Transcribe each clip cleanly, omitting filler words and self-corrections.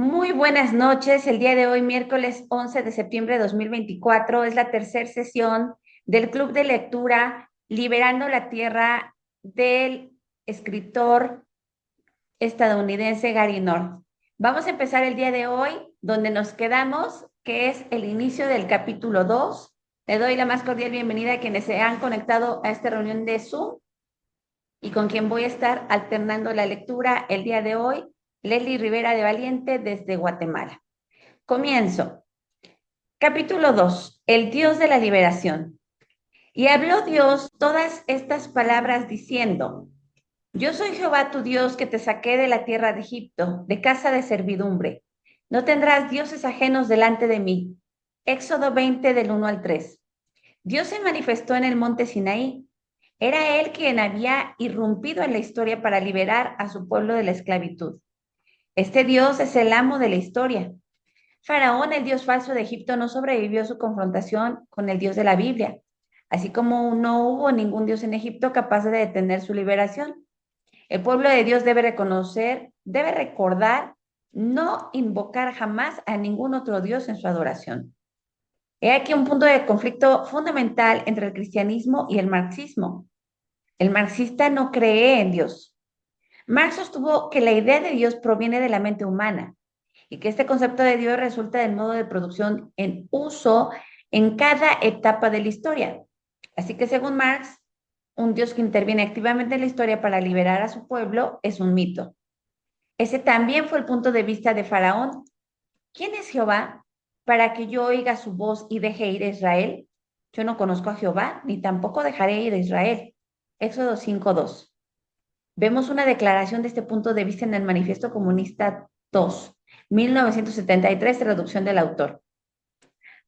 Muy buenas noches. El día de hoy, miércoles 11 de septiembre de 2024, es la tercera sesión del Club de Lectura Liberando la Tierra del escritor estadounidense Gary North. Vamos a empezar el día de hoy donde nos quedamos, que es el inicio del capítulo 2. Le doy la más cordial bienvenida a quienes se han conectado a esta reunión de Zoom y con quien voy a estar alternando la lectura el día de hoy, Leslie Rivera de Valiente desde Guatemala. Comienzo. Capítulo 2. El Dios de la liberación. Y habló Dios todas estas palabras diciendo: Yo soy Jehová tu Dios que te saqué de la tierra de Egipto, de casa de servidumbre. No tendrás dioses ajenos delante de mí. Éxodo 20 del 1 al 3. Dios se manifestó en el monte Sinaí. Era él quien había irrumpido en la historia para liberar a su pueblo de la esclavitud. Este Dios es el amo de la historia. Faraón, el dios falso de Egipto, no sobrevivió a su confrontación con el Dios de la Biblia, así como no hubo ningún Dios en Egipto capaz de detener su liberación. El pueblo de Dios debe reconocer, debe recordar, no invocar jamás a ningún otro Dios en su adoración. He aquí un punto de conflicto fundamental entre el cristianismo y el marxismo. El marxista no cree en Dios. Marx sostuvo que la idea de Dios proviene de la mente humana y que este concepto de Dios resulta del modo de producción en uso en cada etapa de la historia. Así que según Marx, un Dios que interviene activamente en la historia para liberar a su pueblo es un mito. Ese también fue el punto de vista de Faraón. ¿Quién es Jehová para que yo oiga su voz y deje ir a Israel? Yo no conozco a Jehová, ni tampoco dejaré ir a Israel. Éxodo 5:2. Vemos una declaración de este punto de vista en el Manifiesto Comunista 2, 1973, traducción del autor.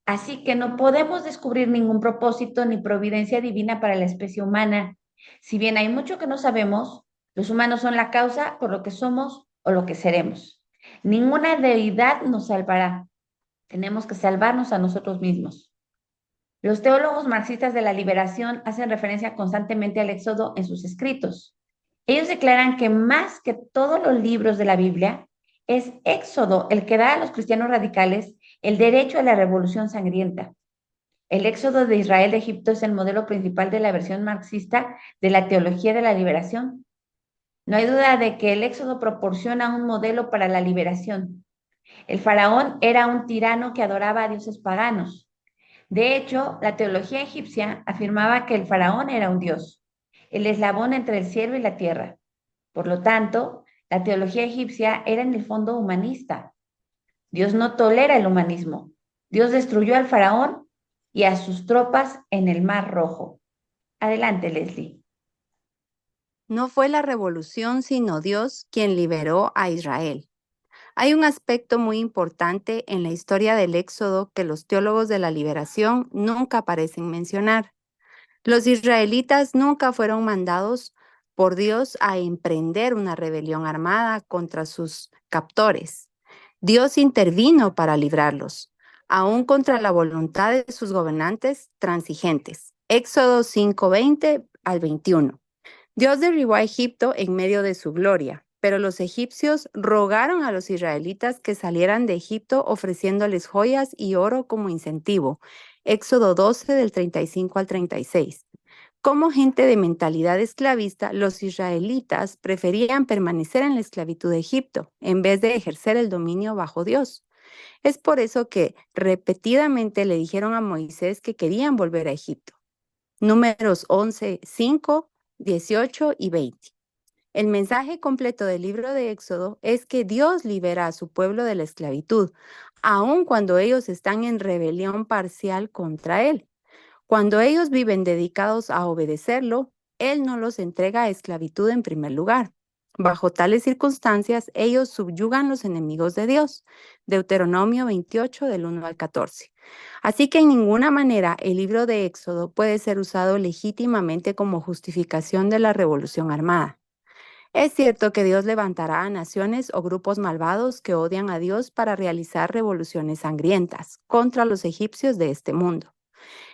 Así que no podemos descubrir ningún propósito ni providencia divina para la especie humana. Si bien hay mucho que no sabemos, los humanos son la causa por lo que somos o lo que seremos. Ninguna deidad nos salvará. Tenemos que salvarnos a nosotros mismos. Los teólogos marxistas de la liberación hacen referencia constantemente al Éxodo en sus escritos. Ellos declaran que más que todos los libros de la Biblia, es Éxodo el que da a los cristianos radicales el derecho a la revolución sangrienta. El éxodo de Israel de Egipto es el modelo principal de la versión marxista de la teología de la liberación. No hay duda de que el éxodo proporciona un modelo para la liberación. El faraón era un tirano que adoraba a dioses paganos. De hecho, la teología egipcia afirmaba que el faraón era un dios, el eslabón entre el cielo y la tierra. Por lo tanto, la teología egipcia era en el fondo humanista. Dios no tolera el humanismo. Dios destruyó al faraón y a sus tropas en el Mar Rojo. Adelante, Leslie. No fue la revolución, sino Dios quien liberó a Israel. Hay un aspecto muy importante en la historia del Éxodo que los teólogos de la liberación nunca parecen mencionar. Los israelitas nunca fueron mandados por Dios a emprender una rebelión armada contra sus captores. Dios intervino para librarlos, aún contra la voluntad de sus gobernantes transigentes. Éxodo 5:20 al 21. Dios derribó a Egipto en medio de su gloria, pero los egipcios rogaron a los israelitas que salieran de Egipto ofreciéndoles joyas y oro como incentivo. Éxodo 12 del 35 al 36. Como gente de mentalidad esclavista, los israelitas preferían permanecer en la esclavitud de Egipto en vez de ejercer el dominio bajo Dios. Es por eso que repetidamente le dijeron a Moisés que querían volver a Egipto. Números 11, 5, 18 y 20. El mensaje completo del libro de Éxodo es que Dios libera a su pueblo de la esclavitud, aun cuando ellos están en rebelión parcial contra Él. Cuando ellos viven dedicados a obedecerlo, Él no los entrega a esclavitud en primer lugar. Bajo tales circunstancias, ellos subyugan los enemigos de Dios. Deuteronomio 28 del 1 al 14. Así que en ninguna manera el libro de Éxodo puede ser usado legítimamente como justificación de la revolución armada. Es cierto que Dios levantará a naciones o grupos malvados que odian a Dios para realizar revoluciones sangrientas contra los egipcios de este mundo.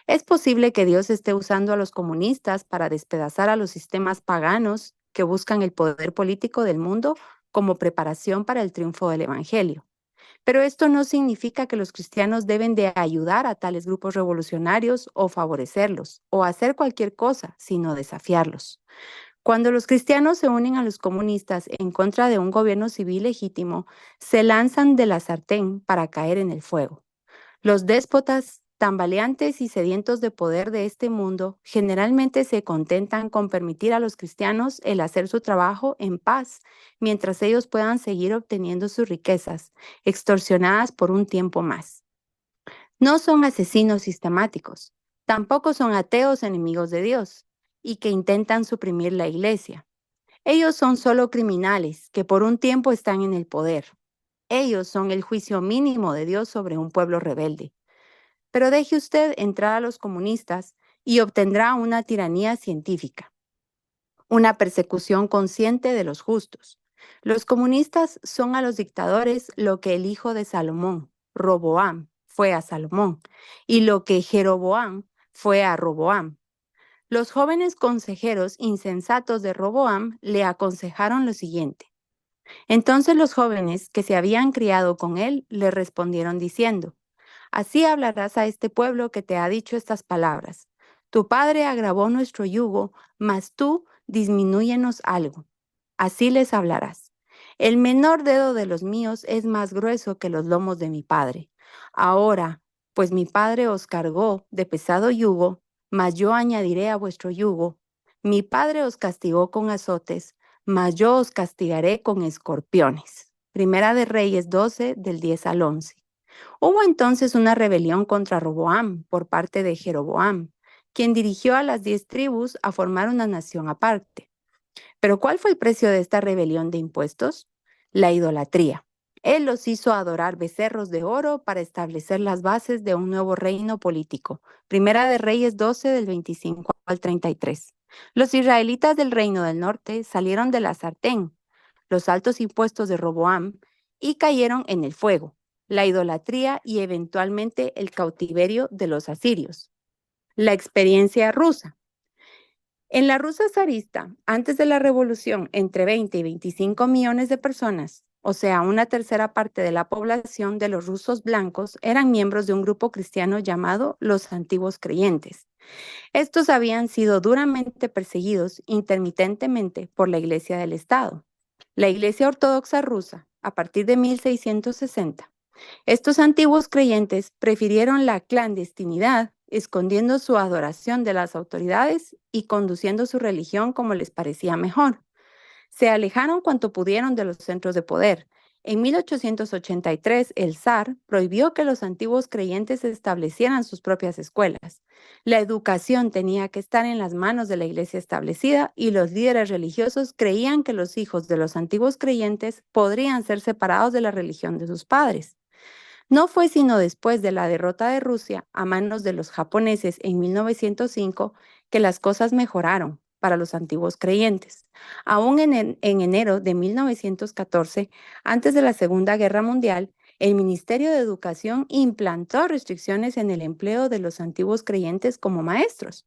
Es posible que Dios esté usando a los comunistas para despedazar a los sistemas paganos que buscan el poder político del mundo como preparación para el triunfo del Evangelio. Pero esto no significa que los cristianos deben de ayudar a tales grupos revolucionarios o favorecerlos o hacer cualquier cosa, sino desafiarlos. Cuando los cristianos se unen a los comunistas en contra de un gobierno civil legítimo, se lanzan de la sartén para caer en el fuego. Los déspotas tambaleantes y sedientos de poder de este mundo generalmente se contentan con permitir a los cristianos el hacer su trabajo en paz, mientras ellos puedan seguir obteniendo sus riquezas, extorsionadas por un tiempo más. No son asesinos sistemáticos, tampoco son ateos enemigos de Dios y que intentan suprimir la iglesia. Ellos son solo criminales que por un tiempo están en el poder. Ellos son el juicio mínimo de Dios sobre un pueblo rebelde. Pero deje usted entrar a los comunistas y obtendrá una tiranía científica, una persecución consciente de los justos. Los comunistas son a los dictadores lo que el hijo de Salomón, Roboam, fue a Salomón, y lo que Jeroboam fue a Roboam. Los jóvenes consejeros insensatos de Roboam le aconsejaron lo siguiente. Entonces los jóvenes que se habían criado con él le respondieron diciendo, así hablarás a este pueblo que te ha dicho estas palabras. Tu padre agravó nuestro yugo, mas tú disminúyenos algo. Así les hablarás. El menor dedo de los míos es más grueso que los lomos de mi padre. Ahora, pues mi padre os cargó de pesado yugo, mas yo añadiré a vuestro yugo. Mi padre os castigó con azotes, mas yo os castigaré con escorpiones. Primera de Reyes 12, del 10 al 11. Hubo entonces una rebelión contra Roboam por parte de Jeroboam, quien dirigió a las 10 tribus a formar una nación aparte. Pero ¿cuál fue el precio de esta rebelión de impuestos? La idolatría. Él los hizo adorar becerros de oro para establecer las bases de un nuevo reino político. Primera de Reyes 12 del 25 al 33. Los israelitas del reino del norte salieron de la sartén, los altos impuestos de Roboam, y cayeron en el fuego, la idolatría y eventualmente el cautiverio de los asirios. La experiencia rusa. En la Rusia zarista, antes de la revolución, entre 20 y 25 millones de personas, o sea, una tercera parte de la población de los rusos blancos, eran miembros de un grupo cristiano llamado los antiguos creyentes. Estos habían sido duramente perseguidos intermitentemente por la Iglesia del Estado, la Iglesia Ortodoxa rusa, a partir de 1660. Estos antiguos creyentes prefirieron la clandestinidad, escondiendo su adoración de las autoridades y conduciendo su religión como les parecía mejor. Se alejaron cuanto pudieron de los centros de poder. En 1883, el zar prohibió que los antiguos creyentes establecieran sus propias escuelas. La educación tenía que estar en las manos de la iglesia establecida y los líderes religiosos creían que los hijos de los antiguos creyentes podrían ser separados de la religión de sus padres. No fue sino después de la derrota de Rusia a manos de los japoneses en 1905 que las cosas mejoraron para los antiguos creyentes. Aún en enero de 1914, antes de la Segunda Guerra Mundial, el Ministerio de Educación implantó restricciones en el empleo de los antiguos creyentes como maestros.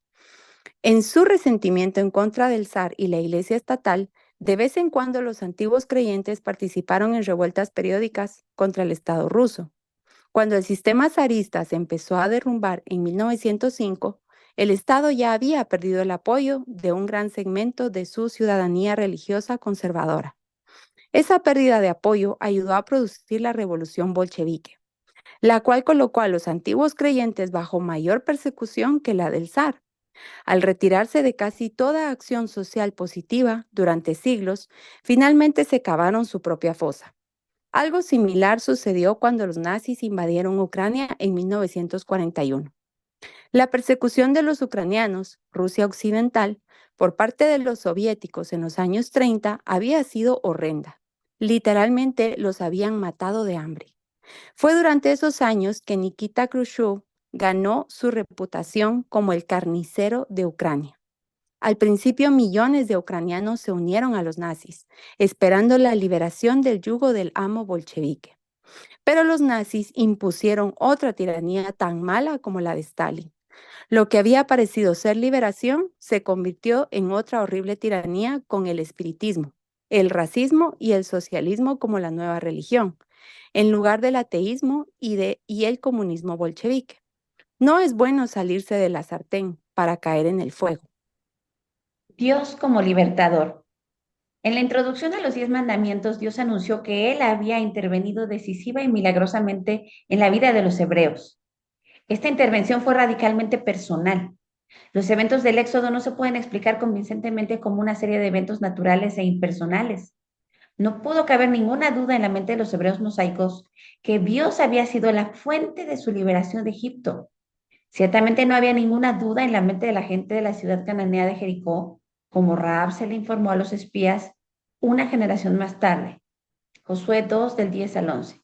En su resentimiento en contra del zar y la Iglesia estatal, de vez en cuando los antiguos creyentes participaron en revueltas periódicas contra el Estado ruso. Cuando el sistema zarista se empezó a derrumbar en 1905, el Estado ya había perdido el apoyo de un gran segmento de su ciudadanía religiosa conservadora. Esa pérdida de apoyo ayudó a producir la revolución bolchevique, la cual colocó a los antiguos creyentes bajo mayor persecución que la del zar. Al retirarse de casi toda acción social positiva durante siglos, finalmente se cavaron su propia fosa. Algo similar sucedió cuando los nazis invadieron Ucrania en 1941. La persecución de los ucranianos, Rusia Occidental, por parte de los soviéticos en los años 30 había sido horrenda. Literalmente los habían matado de hambre. Fue durante esos años que Nikita Khrushchev ganó su reputación como el carnicero de Ucrania. Al principio, millones de ucranianos se unieron a los nazis, esperando la liberación del yugo del amo bolchevique. Pero los nazis impusieron otra tiranía tan mala como la de Stalin. Lo que había parecido ser liberación se convirtió en otra horrible tiranía con el espiritismo, el racismo y el socialismo como la nueva religión. en lugar del ateísmo y el comunismo bolchevique. No es bueno salirse de la sartén para caer en el fuego. Dios como libertador. En la introducción a los 10 mandamientos, Dios anunció que Él había intervenido decisiva y milagrosamente en la vida de los hebreos. Esta intervención fue radicalmente personal. Los eventos del Éxodo no se pueden explicar convincentemente como una serie de eventos naturales e impersonales. No pudo caber ninguna duda en la mente de los hebreos mosaicos que Dios había sido la fuente de su liberación de Egipto. Ciertamente no había ninguna duda en la mente de la gente de la ciudad cananea de Jericó, como Rahab se le informó a los espías una generación más tarde. Josué 2 del 10 al 11.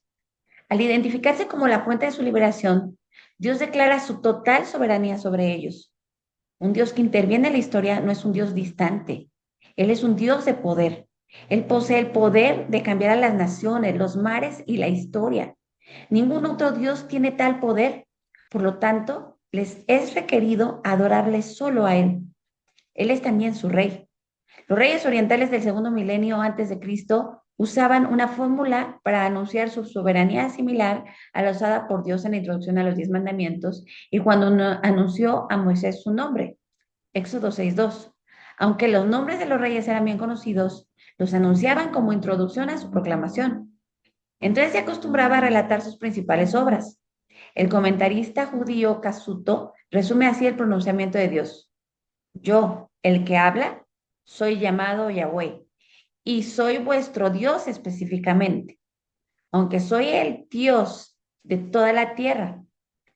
Al identificarse como la fuente de su liberación, Dios declara su total soberanía sobre ellos. Un Dios que interviene en la historia no es un Dios distante. Él es un Dios de poder. Él posee el poder de cambiar a las naciones, los mares y la historia. Ningún otro Dios tiene tal poder. Por lo tanto, les es requerido adorarle solo a Él. Él es también su rey. Los reyes orientales del segundo milenio antes de Cristo usaban una fórmula para anunciar su soberanía similar a la usada por Dios en la introducción a los 10 mandamientos y cuando anunció a Moisés su nombre. Éxodo 6:2. Aunque los nombres de los reyes eran bien conocidos, los anunciaban como introducción a su proclamación. Entonces se acostumbraba a relatar sus principales obras. El comentarista judío Casuto resume así el pronunciamiento de Dios. Yo, el que habla, soy llamado Yahweh y soy vuestro Dios específicamente. Aunque soy el Dios de toda la tierra,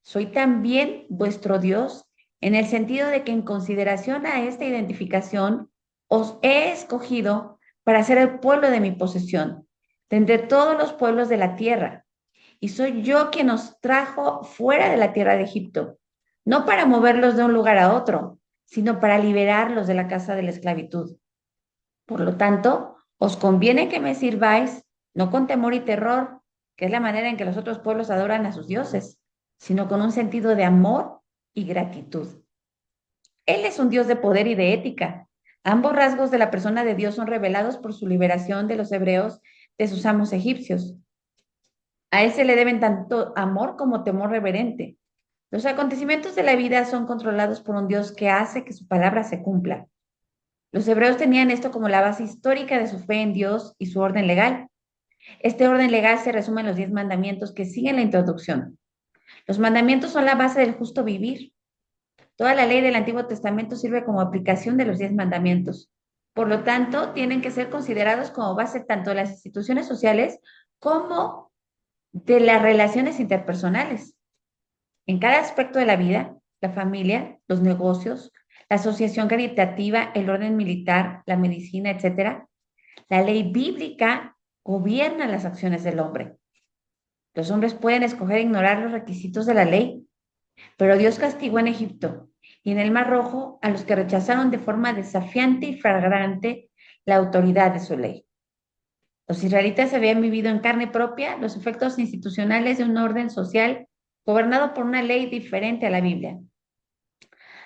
soy también vuestro Dios en el sentido de que en consideración a esta identificación os he escogido para ser el pueblo de mi posesión, de entre todos los pueblos de la tierra. Y soy yo quien os trajo fuera de la tierra de Egipto, no para moverlos de un lugar a otro, sino para liberarlos de la casa de la esclavitud. Por lo tanto, os conviene que me sirváis, no con temor y terror, que es la manera en que los otros pueblos adoran a sus dioses, sino con un sentido de amor y gratitud. Él es un Dios de poder y de ética. Ambos rasgos de la persona de Dios son revelados por su liberación de los hebreos de sus amos egipcios. A Él se le deben tanto amor como temor reverente. Los acontecimientos de la vida son controlados por un Dios que hace que su palabra se cumpla. Los hebreos tenían esto como la base histórica de su fe en Dios y su orden legal. Este orden legal se resume en los 10 mandamientos que siguen la introducción. Los mandamientos son la base del justo vivir. Toda la ley del Antiguo Testamento sirve como aplicación de los 10 mandamientos. Por lo tanto, tienen que ser considerados como base tanto de las instituciones sociales como de las relaciones interpersonales. En cada aspecto de la vida, la familia, los negocios, la asociación caritativa, el orden militar, la medicina, etcétera, la ley bíblica gobierna las acciones del hombre. Los hombres pueden escoger ignorar los requisitos de la ley, pero Dios castigó en Egipto y en el Mar Rojo a los que rechazaron de forma desafiante y flagrante la autoridad de su ley. Los israelitas habían vivido en carne propia los efectos institucionales de un orden social gobernado por una ley diferente a la Biblia.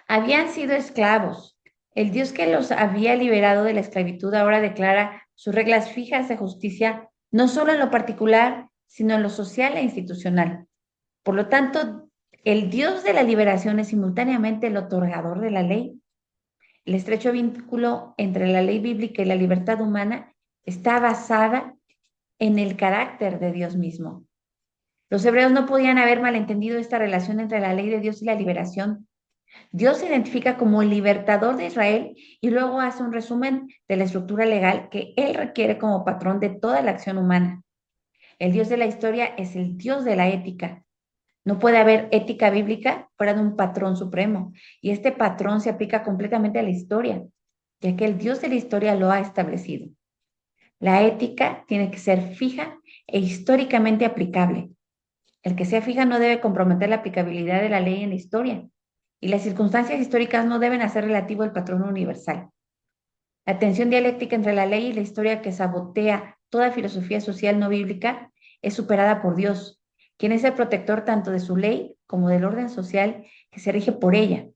Habían sido esclavos. El Dios que los había liberado de la esclavitud ahora declara sus reglas fijas de justicia, no solo en lo particular, sino en lo social e institucional. Por lo tanto, el Dios de la liberación es simultáneamente el otorgador de la ley. El estrecho vínculo entre la ley bíblica y la libertad humana está basada en el carácter de Dios mismo. Los hebreos no podían haber malentendido esta relación entre la ley de Dios y la liberación. Dios se identifica como el libertador de Israel y luego hace un resumen de la estructura legal que Él requiere como patrón de toda la acción humana. El Dios de la historia es el Dios de la ética. No puede haber ética bíblica fuera de un patrón supremo y este patrón se aplica completamente a la historia, ya que el Dios de la historia lo ha establecido. La ética tiene que ser fija e históricamente aplicable. El que sea fija no debe comprometer la aplicabilidad de la ley en la historia y las circunstancias históricas no deben hacer relativo al patrón universal. La tensión dialéctica entre la ley y la historia que sabotea toda filosofía social no bíblica es superada por Dios, quien es el protector tanto de su ley como del orden social que se rige por ella.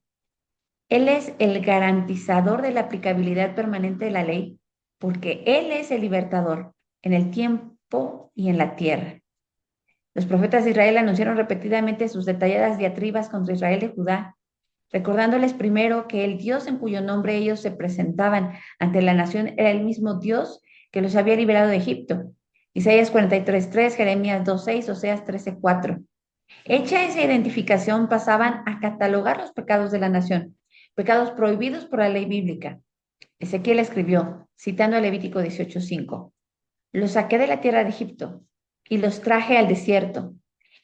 Él es el garantizador de la aplicabilidad permanente de la ley, porque Él es el libertador en el tiempo y en la tierra. Los profetas de Israel anunciaron repetidamente sus detalladas diatribas contra Israel de Judá, recordándoles primero que el Dios en cuyo nombre ellos se presentaban ante la nación era el mismo Dios que los había liberado de Egipto. Isaías 43:3, Jeremías 2:6, Oseas 13:4. Hecha esa identificación, pasaban a catalogar los pecados de la nación, pecados prohibidos por la ley bíblica. Ezequiel escribió, citando a Levítico 18:5, los saqué de la tierra de Egipto y los traje al desierto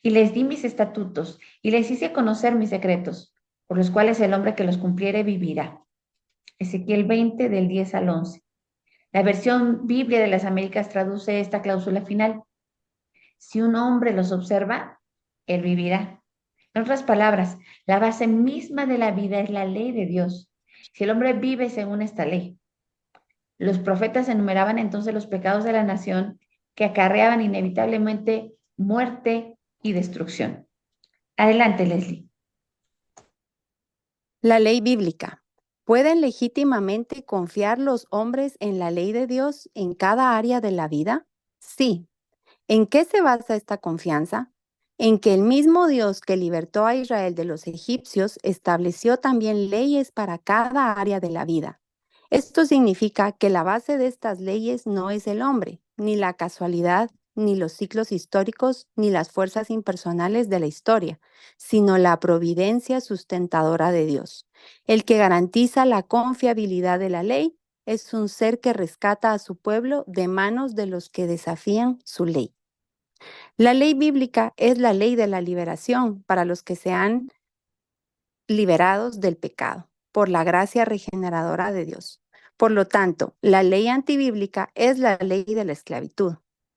y les di mis estatutos y les hice conocer mis secretos, por los cuales el hombre que los cumpliere vivirá. Ezequiel 20 del 10 al 11. La versión Biblia de las Américas traduce esta cláusula final. Si un hombre los observa, él vivirá. En otras palabras, la base misma de la vida es la ley de Dios. Si el hombre vive según esta ley, los profetas enumeraban entonces los pecados de la nación que acarreaban inevitablemente muerte y destrucción. Adelante, Leslie. La ley bíblica. ¿Pueden legítimamente confiar los hombres en la ley de Dios en cada área de la vida? Sí. ¿En qué se basa esta confianza? En que el mismo Dios que libertó a Israel de los egipcios estableció también leyes para cada área de la vida. Esto significa que la base de estas leyes no es el hombre, ni la casualidad, ni los ciclos históricos, ni las fuerzas impersonales de la historia, sino la providencia sustentadora de Dios. El que garantiza la confiabilidad de la ley es un ser que rescata a su pueblo de manos de los que desafían su ley. La ley bíblica es la ley de la liberación para los que sean liberados del pecado por la gracia regeneradora de Dios. Por lo tanto, la ley antibíblica es la ley de la esclavitud.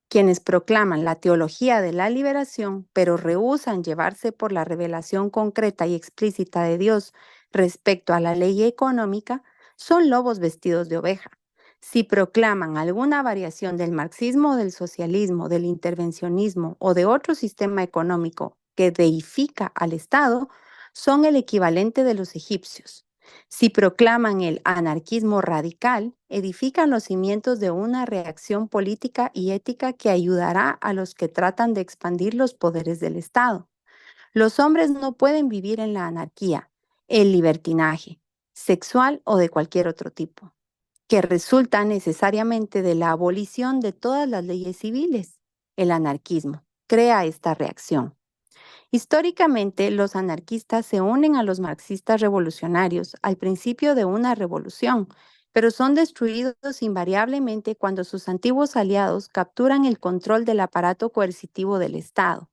Quienes proclaman la teología de la liberación, pero rehúsan llevarse por la revelación concreta y explícita de Dios respecto a la ley económica, son lobos vestidos de oveja. Si proclaman alguna variación del marxismo, del socialismo, del intervencionismo o de otro sistema económico que deifica al Estado, son el equivalente de los egipcios. Si proclaman el anarquismo radical, edifican los cimientos de una reacción política y ética que ayudará a los que tratan de expandir los poderes del Estado. Los hombres no pueden vivir en la anarquía, el libertinaje, sexual o de cualquier otro tipo, que resulta necesariamente de la abolición de todas las leyes civiles. El anarquismo crea esta reacción. Históricamente, los anarquistas se unen a los marxistas revolucionarios al principio de una revolución, pero son destruidos invariablemente cuando sus antiguos aliados capturan el control del aparato coercitivo del Estado.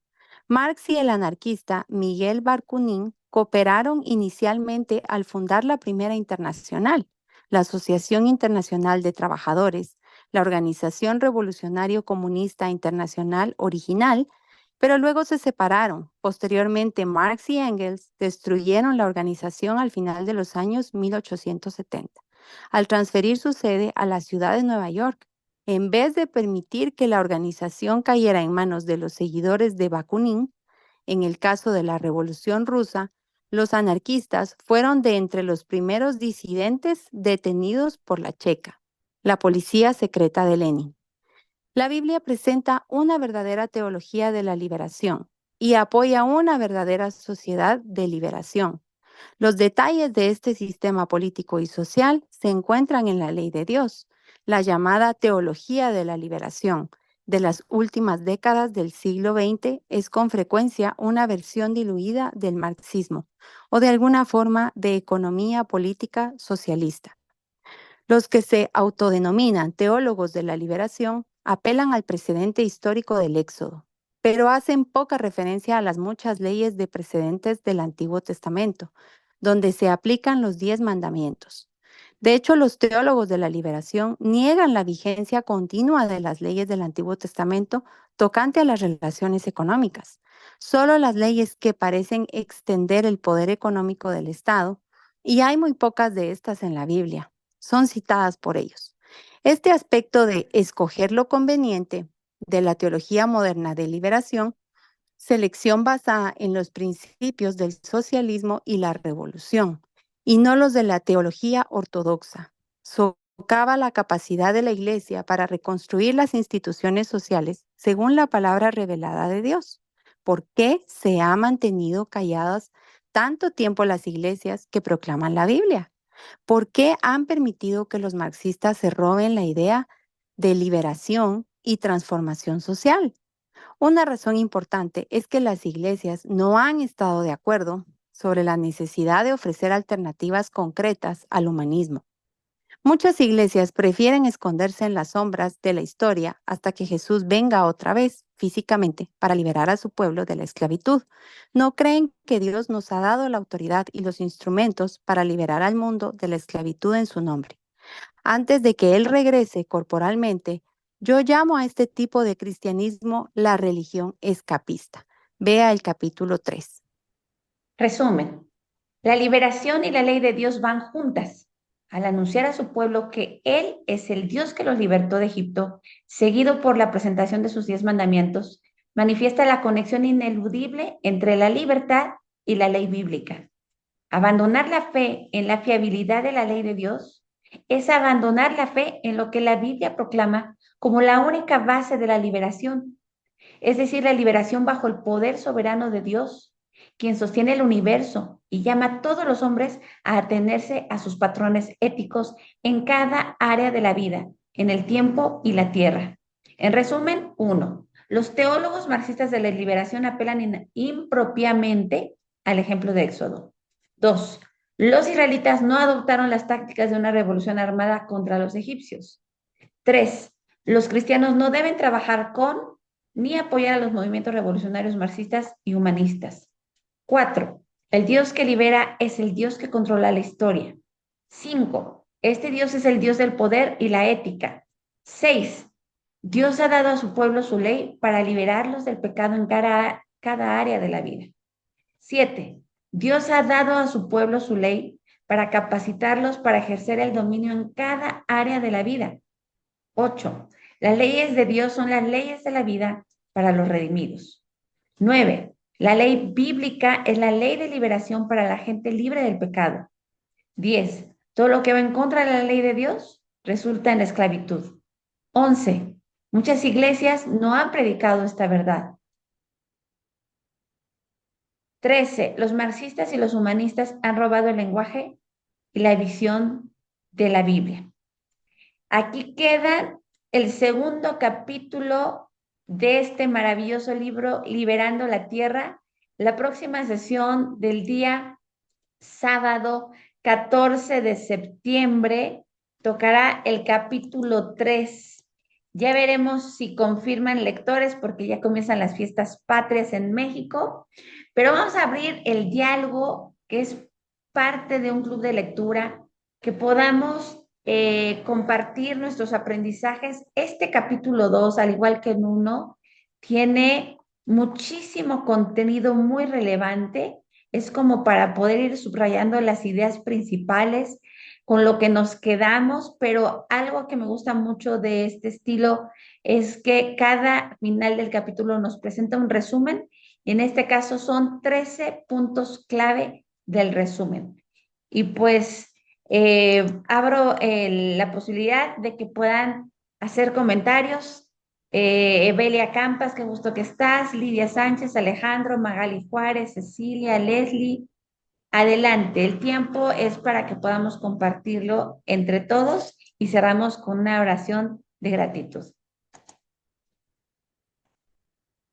Marx y el anarquista Miguel Bakunin cooperaron inicialmente al fundar la Primera Internacional, la Asociación Internacional de Trabajadores, la Organización Revolucionario Comunista Internacional original, pero luego se separaron. Posteriormente, Marx y Engels destruyeron la organización al final de los años 1870, al transferir su sede a la ciudad de Nueva York. En vez de permitir que la organización cayera en manos de los seguidores de Bakunin, en el caso de la Revolución Rusa, los anarquistas fueron de entre los primeros disidentes detenidos por la Checa, la policía secreta de Lenin. La Biblia presenta una verdadera teología de la liberación y apoya una verdadera sociedad de liberación. Los detalles de este sistema político y social se encuentran en la ley de Dios, la llamada teología de la liberación. De las últimas décadas del siglo XX es con frecuencia una versión diluida del marxismo o de alguna forma de economía política socialista. Los que se autodenominan teólogos de la liberación apelan al precedente histórico del Éxodo, pero hacen poca referencia a las muchas leyes de precedentes del Antiguo Testamento, donde se aplican los 10 mandamientos. De hecho, los teólogos de la liberación niegan la vigencia continua de las leyes del Antiguo Testamento tocante a las relaciones económicas. Solo las leyes que parecen extender el poder económico del Estado, y hay muy pocas de estas en la Biblia, son citadas por ellos. Este aspecto de escoger lo conveniente de la teología moderna de liberación, selección basada en los principios del socialismo y la revolución, y no los de la teología ortodoxa, socava la capacidad de la Iglesia para reconstruir las instituciones sociales según la palabra revelada de Dios. por qué se ha mantenido calladas tanto tiempo las iglesias que proclaman la Biblia. ¿Por qué han permitido que los marxistas se roben la idea de liberación y transformación social? Una razón importante es que las iglesias no han estado de acuerdo sobre la necesidad de ofrecer alternativas concretas al humanismo. Muchas iglesias prefieren esconderse en las sombras de la historia hasta que Jesús venga otra vez físicamente para liberar a su pueblo de la esclavitud. No creen que Dios nos ha dado la autoridad y los instrumentos para liberar al mundo de la esclavitud en su nombre. Antes de que Él regrese corporalmente, yo llamo a este tipo de cristianismo la religión escapista. Vea el capítulo 3. Resumen. La liberación y la ley de Dios van juntas. Al anunciar a su pueblo que Él es el Dios que los libertó de Egipto, seguido por la presentación de sus 10 mandamientos, manifiesta la conexión ineludible entre la libertad y la ley bíblica. Abandonar la fe en la fiabilidad de la ley de Dios es abandonar la fe en lo que la Biblia proclama como la única base de la liberación, es decir, la liberación bajo el poder soberano de Dios, quien sostiene el universo y llama a todos los hombres a atenerse a sus patrones éticos en cada área de la vida, en el tiempo y la tierra. En resumen, 1. Los teólogos marxistas de la liberación apelan impropiamente al ejemplo de Éxodo. 2. Los israelitas no adoptaron las tácticas de una revolución armada contra los egipcios. 3. Los cristianos no deben trabajar con ni apoyar a los movimientos revolucionarios marxistas y humanistas. 4. El Dios que libera es el Dios que controla la historia. 5. Este Dios es el Dios del poder y la ética. 6. Dios ha dado a su pueblo su ley para liberarlos del pecado en cada área de la vida. 7. Dios ha dado a su pueblo su ley para capacitarlos para ejercer el dominio en cada área de la vida. 8. Las leyes de Dios son las leyes de la vida para los redimidos. 9. La ley bíblica es la ley de liberación para la gente libre del pecado. 10. Todo lo que va en contra de la ley de Dios resulta en esclavitud. 11. Muchas iglesias no han predicado esta verdad. 13. Los marxistas y los humanistas han robado el lenguaje y la visión de la Biblia. Aquí queda el segundo capítulo de este maravilloso libro, Liberando la Tierra. La próxima sesión del día sábado 14 de septiembre tocará el capítulo 3. Ya veremos si confirman lectores porque ya comienzan las fiestas patrias en México, pero vamos a abrir el diálogo que es parte de un club de lectura, que podamos compartir nuestros aprendizajes. Este capítulo 2, al igual que en 1, tiene muchísimo contenido muy relevante. Es como para poder ir subrayando las ideas principales con lo que nos quedamos, pero algo que me gusta mucho de este estilo es que cada final del capítulo nos presenta un resumen, y en este caso son 13 puntos clave del resumen. Y pues abro la posibilidad de que puedan hacer comentarios. Evelia Campas, qué gusto que estás. Lidia Sánchez, Alejandro, Magali Juárez, Cecilia, Leslie. Adelante, el tiempo es para que podamos compartirlo entre todos y cerramos con una oración de gratitud.